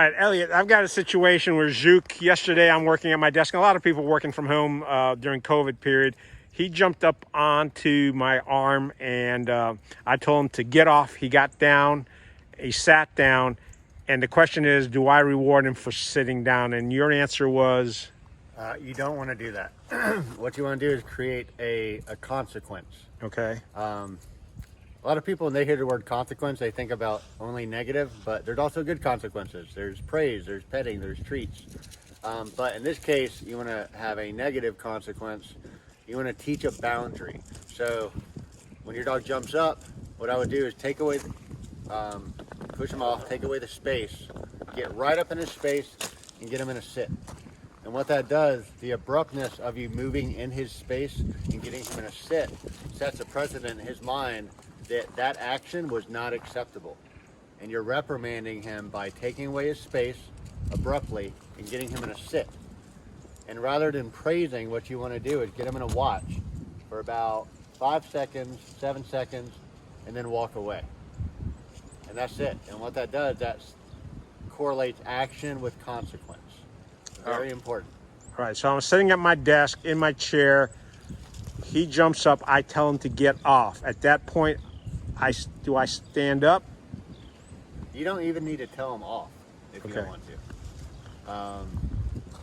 All right, Elliot, I've got a situation where Zook, yesterday I'm working at my desk, and a lot of people working from home during COVID period. He jumped up onto my arm, and I told him to get off. He got down, he sat down, and the question is, do I reward him for sitting down? And your answer was? You don't want to do that. What you want to do is create a consequence. Okay. A lot of people, when they hear the word consequence, they think about only negative, but there's also good consequences. There's praise, there's petting, there's treats. But in this case, you want to have a negative consequence. You want to teach a boundary. So when your dog jumps up, what I would do is take away, push him off, take away the space, get right up in his space, and get him in a sit. And what that does, the abruptness of you moving in his space and getting him in a sit sets a precedent in his mind that action was not acceptable. And you're reprimanding him by taking away his space abruptly and getting him in a sit. And rather than praising, what you want to do is get him in a watch for about 5 seconds, 7 seconds, and then walk away. And that's it. And what that does, that correlates action with consequence. Very important. All right, so I'm sitting at my desk in my chair. He jumps up. I tell him to get off. At that point, do I stand up? You don't even need to tell him off if you don't want to.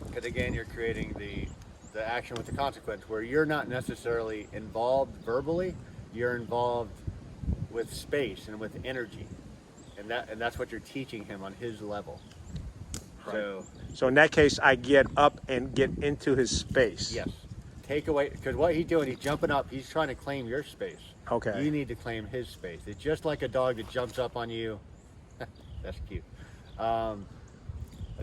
Because again, you're creating the action with the consequence where you're not necessarily involved verbally. You're involved with space and with energy. And that's what you're teaching him on his level. Right. So in that case, I get up and get into his space. Yes. Take away, because what he's doing, he's jumping up, he's trying to claim your space. Okay. You need to claim his space. It's just like a dog that jumps up on you. That's cute. A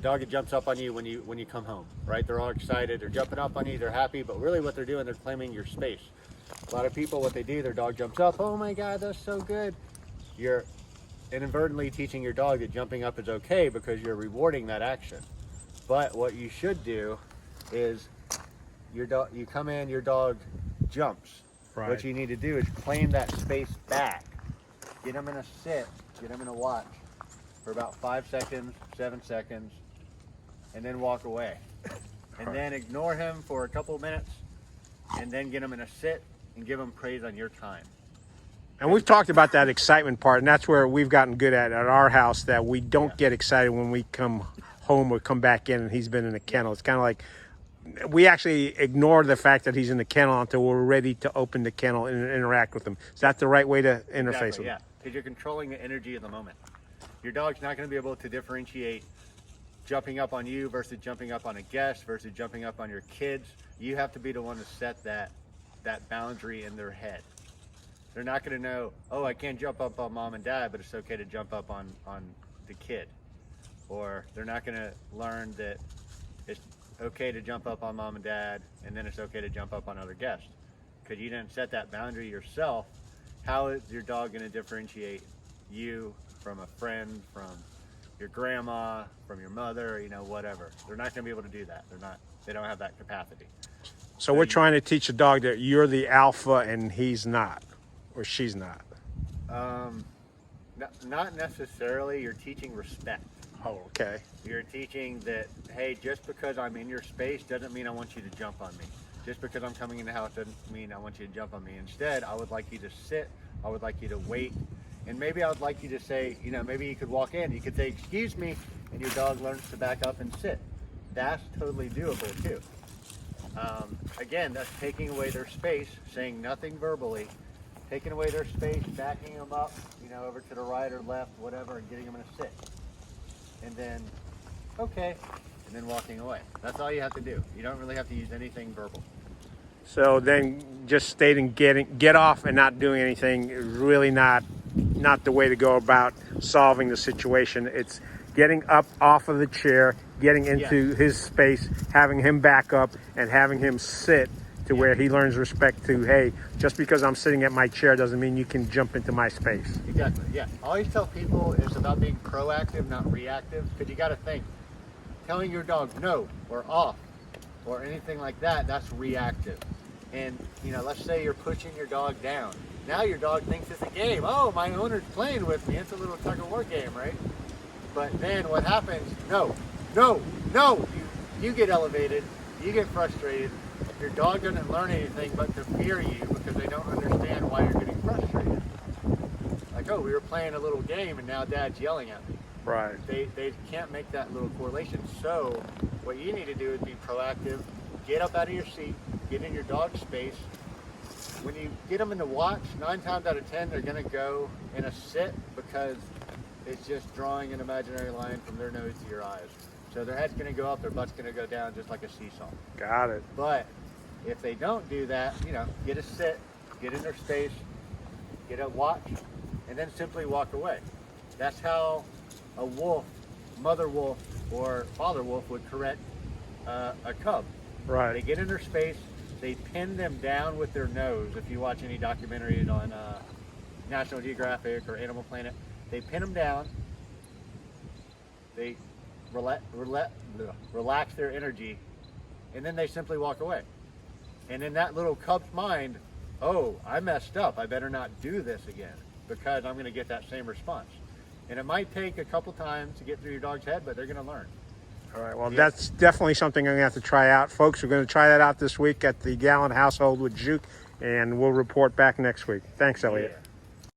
dog that jumps up on you when you come home, right? They're all excited, they're jumping up on you, they're happy, but really what they're doing, they're claiming your space. A lot of people, what they do, their dog jumps up, oh my God, that's so good. You're inadvertently teaching your dog that jumping up is okay because you're rewarding that action. But what you should do is you come in, your dog jumps. Right. What you need to do is claim that space back. Get him in a sit, get him in a watch for about 5 seconds, 7 seconds, and then walk away. And then ignore him for a couple of minutes, and then get him in a sit and give him praise on your time. And we've talked about that excitement part, and that's where we've gotten good at our house, that we don't get excited when we come home or come back in and he's been in the kennel. It's kind of like we actually ignore the fact that he's in the kennel until we're ready to open the kennel and interact with him. Is that the right way to interface with him? Yeah, because you're controlling the energy of the moment. Your dog's not going to be able to differentiate jumping up on you versus jumping up on a guest versus jumping up on your kids. You have to be the one to set that boundary in their head. They're not going to know, oh, I can't jump up on mom and dad, but it's okay to jump up on the kid. Or they're not going to learn that it's okay to jump up on mom and dad, and then it's okay to jump up on other guests. Because you didn't set that boundary yourself. How is your dog going to differentiate you from a friend, from your grandma, from your mother, whatever? They're not going to be able to do that. They don't have that capacity. So we're trying to teach a dog that you're the alpha and he's not, or she's not. Not necessarily. You're teaching respect. Oh, okay. You're teaching that, hey, just because I'm in your space doesn't mean I want you to jump on me. Just because I'm coming in the house doesn't mean I want you to jump on me. Instead, I would like you to sit. I would like you to wait. And maybe I would like you to say, maybe you could walk in. You could say, excuse me, and your dog learns to back up and sit. That's totally doable, too. Again, that's taking away their space, saying nothing verbally, taking away their space, backing them up, over to the right or left, whatever, and getting them in a sit. And then, okay, and then walking away. That's all you have to do. You don't really have to use anything verbal. So then just stating get off and not doing anything is really not the way to go about solving the situation. It's getting up off of the chair, getting into his space, having him back up, and having him sit to where he learns respect to, hey, just because I'm sitting at my chair doesn't mean you can jump into my space. Exactly, yeah. I always tell people it's about being proactive, not reactive, because you got to think. Telling your dog no or off or anything like that, that's reactive. And, let's say you're pushing your dog down. Now your dog thinks it's a game. Oh, my owner's playing with me. It's a little tug of war game, right? But then what happens? No, no, no. You get elevated. You get frustrated. Your dog doesn't learn anything but to fear you because they don't understand why you're getting frustrated. Like, oh, we were playing a little game and now Dad's yelling at me. Right. They can't make that little correlation. So what you need to do is be proactive. Get up out of your seat. Get in your dog's space. When you get them in the watch, 9 times out of 10, they're going to go in a sit because it's just drawing an imaginary line from their nose to your eyes. So their head's going to go up, their butt's going to go down just like a seesaw. Got it. But if they don't do that, get a sit, get in their space, get a watch, and then simply walk away. That's how a wolf, mother wolf, or father wolf would correct a cub. Right. They get in their space, they pin them down with their nose. If you watch any documentaries on National Geographic or Animal Planet, they pin them down, they relax their energy, and then they simply walk away. And in that little cub's mind, oh, I messed up, I better not do this again because I'm going to get that same response. And it might take a couple times to get through your dog's head, but they're going to learn. All right, well, that's definitely something I'm going to have to try out. Folks, we're going to try that out this week at the Galin household with Juke, and we'll report back next week. Thanks, Elliot. Yeah.